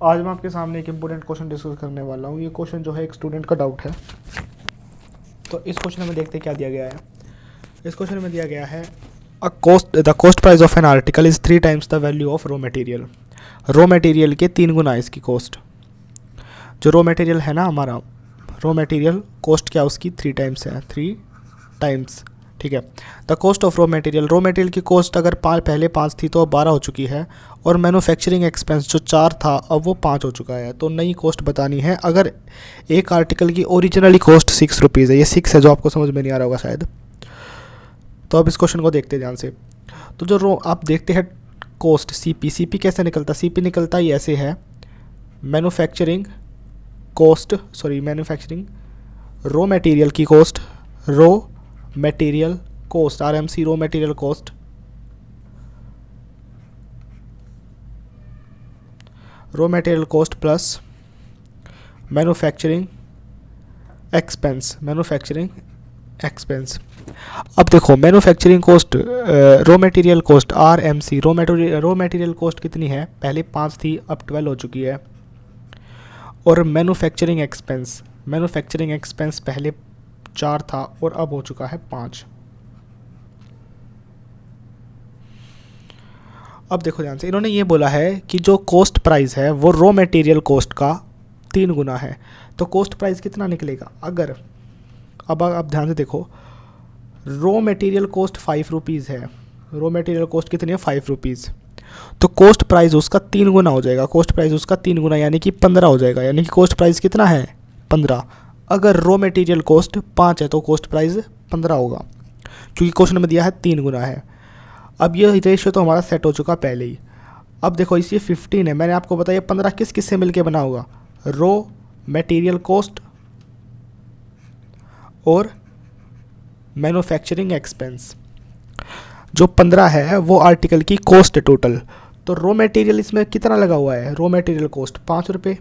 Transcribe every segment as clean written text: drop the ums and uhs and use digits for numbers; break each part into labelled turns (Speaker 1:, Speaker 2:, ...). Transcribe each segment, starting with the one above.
Speaker 1: आज मैं आपके सामने एक इम्पोर्टेंट क्वेश्चन डिस्कस करने वाला हूँ। ये क्वेश्चन जो है एक स्टूडेंट का डाउट है। तो इस क्वेश्चन में देखते क्या दिया गया है। इस क्वेश्चन में दिया गया है the cost price of an article is 3 times the value of raw material. Raw material के 3 गुना इसकी कॉस्ट। जो रॉ मटेरियल है ना हमारा, रॉ मटेरियल कॉस्ट क्या उसकी 3 टाइम्स है, 3 टाइम्स। ठीक है। The cost of raw material की कॉस्ट अगर पहले 5 थी तो अब 12 हो चुकी है, और मैन्युफैक्चरिंग एक्सपेंस जो 4 था अब वो 5 हो चुका है। तो नई कॉस्ट बतानी है। अगर एक आर्टिकल की ओरिजिनली कॉस्ट 6 रुपीज़ है, ये 6 है जो आपको समझ में नहीं आ रहा होगा शायद। तो अब इस क्वेश्चन को देखते हैं ध्यान से। तो जो रो आप देखते हैं कॉस्ट सीपी कैसे निकलता, सीपी निकलता ही ऐसे है, मैन्युफैक्चरिंग रॉ मटेरियल की cost, raw material cost, RMC raw material cost, raw material cost plus manufacturing expense. अब देखो manufacturing cost, raw material cost RMC, raw material cost कितनी है, पहले 5 थी अब 12 हो चुकी है। और मैन्युफैक्चरिंग एक्सपेंस पहले 4 था और अब हो चुका है 5। अब देखो ध्यान से, इन्होंने ये बोला है कि जो कॉस्ट प्राइस है वो रॉ मटेरियल कॉस्ट का 3 गुना है। तो कॉस्ट प्राइस कितना निकलेगा अगर, अब ध्यान से देखो, रॉ मटेरियल कॉस्ट 5 रुपीज़ है, रॉ मटेरियल कॉस्ट कितनी है 5 रुपीज़, तो कॉस्ट प्राइस उसका 3 गुना हो जाएगा, कॉस्ट प्राइस उसका 3 गुना यानी कि 15 हो जाएगा, यानी कि कॉस्ट प्राइस कितना है 15। अगर रॉ मटेरियल कॉस्ट 5 है तो कॉस्ट प्राइस 15 होगा, क्योंकि क्वेश्चन में दिया है 3 गुना है। अब ये रेशियो तो हमारा सेट हो चुका पहले ही। अब देखो इस ये 15 है, मैंने आपको बताया 15 किस किस से मिलके बना होगा, रॉ मटेरियल कॉस्ट और मैन्युफैक्चरिंग एक्सपेंस। जो 15 है वो आर्टिकल की कॉस्ट है टोटल। तो रॉ मटेरियल इसमें कितना लगा हुआ है, रॉ मटेरियल कॉस्ट 5 रुपये,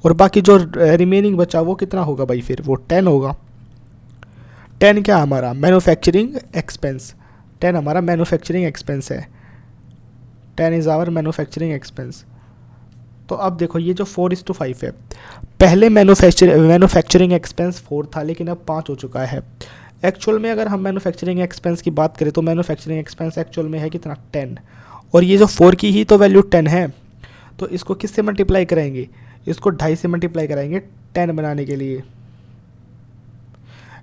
Speaker 1: और बाकी जो रिमेनिंग बचा वो कितना होगा भाई, फिर वो 10 होगा। 10 क्या हमारा मैन्युफैक्चरिंग एक्सपेंस, 10 हमारा मैन्युफैक्चरिंग एक्सपेंस है, 10 इज़ आवर मैन्युफैक्चरिंग एक्सपेंस। तो अब देखो ये जो 4:5 है, पहले मैन्युफैक्चरिंग एक्सपेंस 4 था लेकिन अब 5 हो चुका है। एक्चुअल में अगर हम मैन्युफैक्चरिंग एक्सपेंस की बात करें तो मैन्युफैक्चरिंग एक्सपेंस एक्चुअल में है कितना 10, और ये जो 4 की ही तो वैल्यू 10 है। तो इसको किससे मल्टीप्लाई करेंगे, इसको 2.5 से मल्टीप्लाई कराएंगे 10 बनाने के लिए।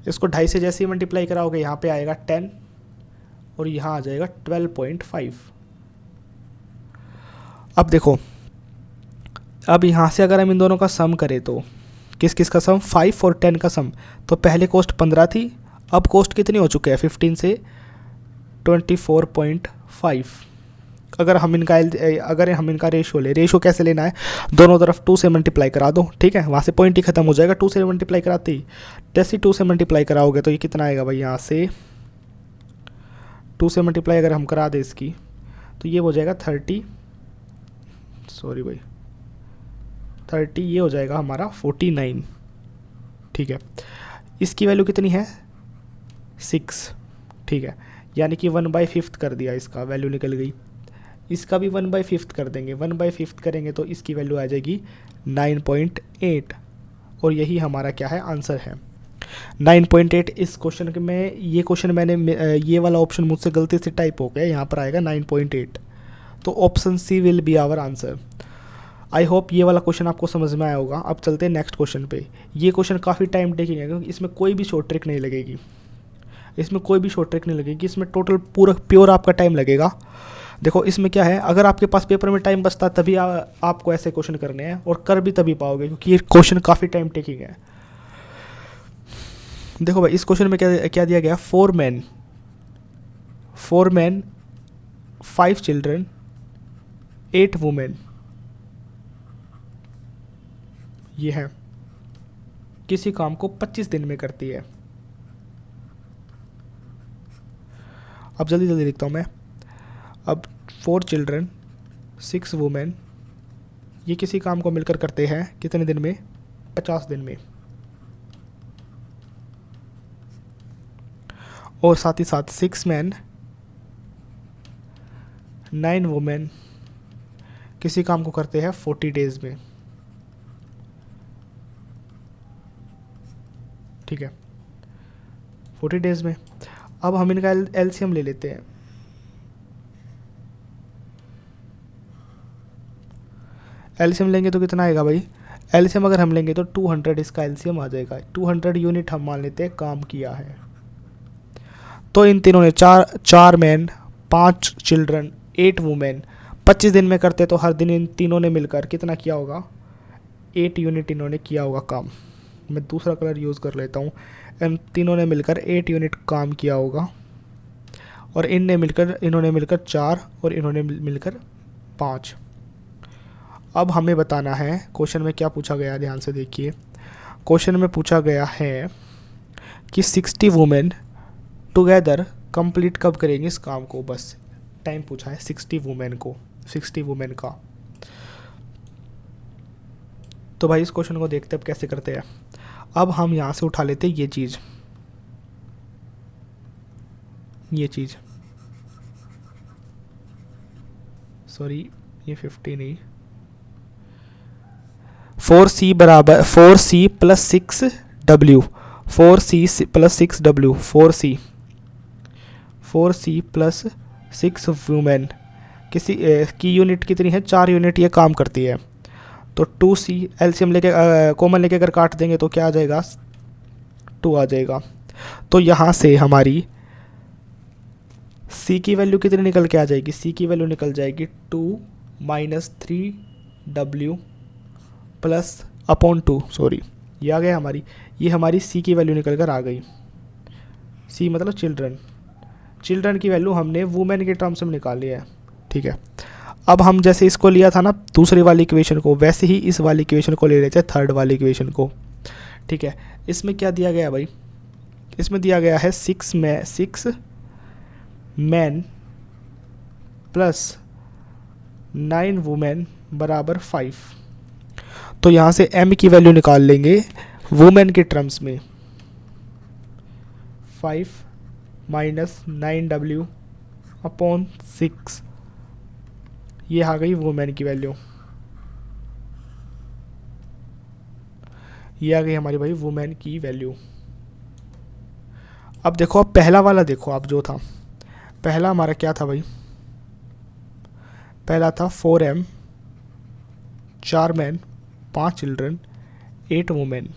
Speaker 1: इसको 2.5 से जैसे ही मल्टीप्लाई कराओगे यहाँ पे आएगा 10 और यहाँ आ जाएगा 12.5। अब देखो, अब यहाँ से अगर हम इन दोनों का सम करें तो किस किस का सम, 5 और 10 का सम। तो पहले कॉस्ट 15 थी, अब कॉस्ट कितनी हो चुकी है 15 से 24.5। अगर हम इनका रेशियो कैसे लेना है, दोनों तरफ 2 से मल्टीप्लाई करा दो, ठीक है, वहाँ से पॉइंट ही खत्म हो जाएगा 2 से मल्टीप्लाई कराते ही। जैसे 2 से मल्टीप्लाई कराओगे तो ये कितना आएगा भाई, यहाँ से 2 से मल्टीप्लाई अगर हम करा दें इसकी तो ये हो जाएगा 30, ये हो जाएगा हमारा 49। ठीक है, इसकी वैल्यू कितनी है 6। ठीक है, यानी कि 1/5 कर दिया, इसका वैल्यू निकल गई। इसका भी 1/5 कर देंगे, 1/5 करेंगे तो इसकी वैल्यू आ जाएगी 9.8, और यही हमारा क्या है आंसर है 9.8। इस क्वेश्चन के में ये क्वेश्चन ये वाला ऑप्शन मुझसे गलती से टाइप हो गया, यहाँ पर आएगा 9.8। तो option C will be our answer. I hope ये वाला क्वेश्चन आपको समझ में आया होगा। अब चलते हैं नेक्स्ट क्वेश्चन पे। ये क्वेश्चन काफ़ी टाइम टेकिंग है क्योंकि इसमें कोई भी शॉर्ट ट्रिक नहीं लगेगी, इसमें टोटल पूरा प्योर आपका टाइम लगेगा। देखो इसमें क्या है, अगर आपके पास पेपर में टाइम बचता तभी आपको ऐसे क्वेश्चन करने हैं, और कर भी तभी पाओगे क्योंकि ये क्वेश्चन काफ़ी टाइम टेकिंग है। देखो भाई इस क्वेश्चन में क्या दिया गया, 4 men 5 children 8 women, ये है किसी काम को 25 दिन में करती है। अब जल्दी जल्दी लिखता हूँ मैं। अब 4 children 6 women, ये किसी काम को मिलकर करते हैं कितने दिन में, 50 दिन में। और साथ ही साथ 6 men 9 women किसी काम को करते हैं 40 डेज में, ठीक है, 40 डेज में। अब हम इनका एलसीएम ले लेते हैं। एलसीएम लेंगे तो कितना आएगा भाई, एलसीएम अगर हम लेंगे तो 200 इसका एलसीएम आ जाएगा। 200 यूनिट हम मान लेते हैं काम किया है। तो इन तीनों ने चार मैन, 5 चिल्ड्रन, 8 वुमेन 25 दिन में करते, तो हर दिन इन तीनों ने मिलकर कितना किया होगा, 8 यूनिट इन्होंने किया होगा काम। मैं दूसरा कलर यूज़ कर लेता हूँ। इन तीनों ने मिलकर 8 यूनिट काम किया होगा, और इन्होंने मिलकर 4 और इन्होंने मिलकर 5। अब हमें बताना है क्वेश्चन में क्या पूछा गया, ध्यान से देखिए। क्वेश्चन में पूछा गया है कि 60 वुमेन टुगेदर कंप्लीट कब करेंगे इस काम को, बस टाइम पूछा है 60 वुमेन का। तो भाई इस क्वेश्चन को देखते अब कैसे करते हैं। अब हम यहाँ से उठा लेते ये चीज़, सॉरी ये 50 नहीं, 4c बराबर 4c plus 6w, 4c plus 6w, 4c plus 6 women किसी की यूनिट कितनी है, 4 यूनिट ये काम करती है। तो 2c एलसीएम लेके कॉमन लेके अगर काट देंगे तो क्या आ जाएगा, 2 आ जाएगा। तो यहाँ से हमारी c की वैल्यू कितनी निकल के आ जाएगी, c की वैल्यू निकल जाएगी 2 minus 3w plus upon 2, sorry ये आ गया हमारी, ये हमारी c की वैल्यू निकल कर आ गई। c मतलब चिल्ड्रन की वैल्यू हमने वुमेन के टर्म्स में निकाली है, ठीक है। अब हम जैसे इसको लिया था ना दूसरी वाली इक्वेशन को, वैसे ही इस वाली इक्वेशन को ले लेते हैं, थर्ड वाली इक्वेशन को, ठीक है। इसमें क्या दिया गया भाई, इसमें दिया गया है 6 मैन प्लस 9 वुमेन बराबर 5। तो यहाँ से m की वैल्यू निकाल लेंगे वुमेन के टर्म्स में, 5 माइनस 9w अपॉन 6, ये आ गई वुमेन की वैल्यू, ये आ गई हमारी भाई वुमेन की वैल्यू। अब देखो, अब पहला वाला देखो आप, जो था पहला हमारा क्या था भाई, पहला था 4m 4 man 5 children 8 women,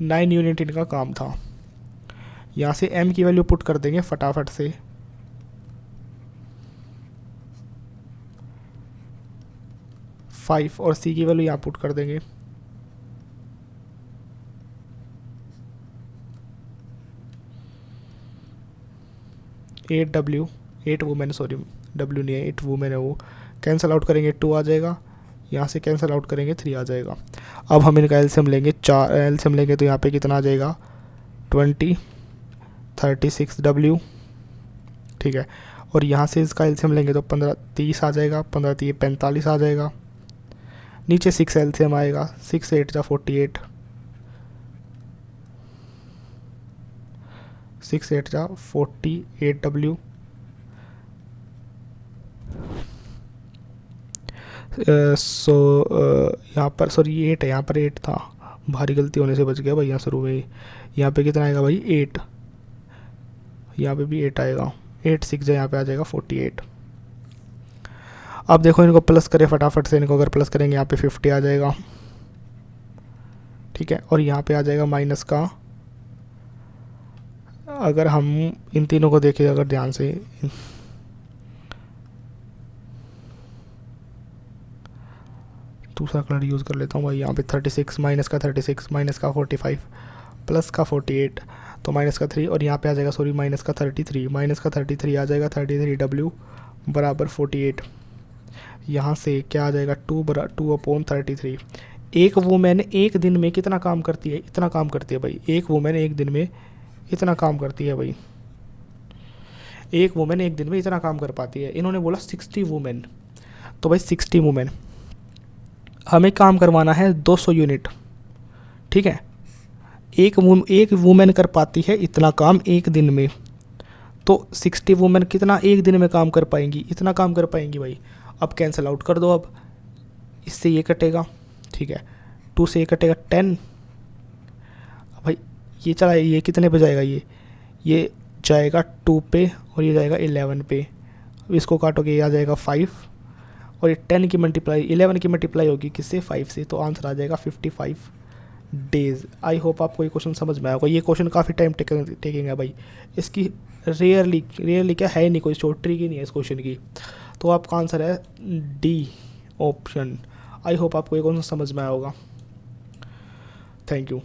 Speaker 1: 9 unit इनका काम था। यहाँ से m की वैल्यू पुट कर देंगे फटाफट से, 5 और c की वैल्यू यहाँ पुट कर देंगे, एट वुमेन, सॉरी w नहीं है, 8 वुमेन है, वो कैंसिल आउट करेंगे 2 आ जाएगा, यहाँ से कैंसिल आउट करेंगे 3 आ जाएगा। अब हम इनका एलसीएम लेंगे, एलसीएम लेंगे तो यहाँ पे कितना आ जाएगा 20 36w, ठीक है। और यहाँ से इसका एलसीएम लेंगे तो 15 30 आ जाएगा, 15 3 45 आ जाएगा। नीचे 6 एलसीएम आएगा, 6 8 जा 48, 6 8 जा 48w, यहाँ पर सॉरी 8 है, यहाँ पर 8 था, भारी गलती होने से बच गया भाई यहाँ शुरू में। यहाँ पे कितना आएगा भाई 8, यहाँ पे भी 8 आएगा, 8 6 जा यहाँ पे आ जाएगा 48। अब देखो इनको प्लस करें फटाफट से, इनको अगर प्लस करेंगे यहाँ पे 50 आ जाएगा, ठीक है। और यहाँ पे आ जाएगा माइनस का, अगर हम इन तीनों को देखें अगर ध्यान से, दूसरा कलर यूज़ कर लेता हूँ भाई, यहाँ पे 36 माइनस का 36 माइनस का 45 प्लस का 48, तो माइनस का 3, और यहाँ पे आ जाएगा सॉरी माइनस का 33, माइनस का 33 आ जाएगा, 33w बराबर 48। यहाँ से क्या आ जाएगा 2 अपॉन 33। एक वुमेन एक दिन में कितना काम करती है, इतना काम करती है भाई, एक वुमेन एक दिन में इतना काम करती है भाई, एक वुमेन एक दिन में इतना काम कर पाती है। इन्होंने बोला 60 वुमेन, तो भाई 60 वुमेन हमें काम करवाना है 200 यूनिट, ठीक है। एक वुमेन कर पाती है इतना काम एक दिन में, तो 60 वुमेन कितना एक दिन में काम कर पाएंगी, इतना काम कर पाएंगी भाई। अब कैंसिल आउट कर दो। अब इससे ये कटेगा, ठीक है, 2 से ये कटेगा 10। अब भाई ये चला, ये कितने पे जाएगा, ये जाएगा 2 पे और ये जाएगा 11 पे। अब इसको काटोगे ये आ जाएगा 5 और ये 10 की मल्टीप्लाई 11 की मल्टीप्लाई होगी किससे, 5 से, तो आंसर आ जाएगा 55 डेज़। आई होप आपको ये क्वेश्चन समझ में आया होगा। ये क्वेश्चन काफ़ी टाइम टेकिंग है भाई, इसकी रेयरली क्या है नहीं, कोई शॉर्ट ट्रिक ही नहीं है इस क्वेश्चन की। तो आपका आंसर है डी ऑप्शन। आई होप आपको ये क्वेश्चन समझ में आया होगा। Thank you.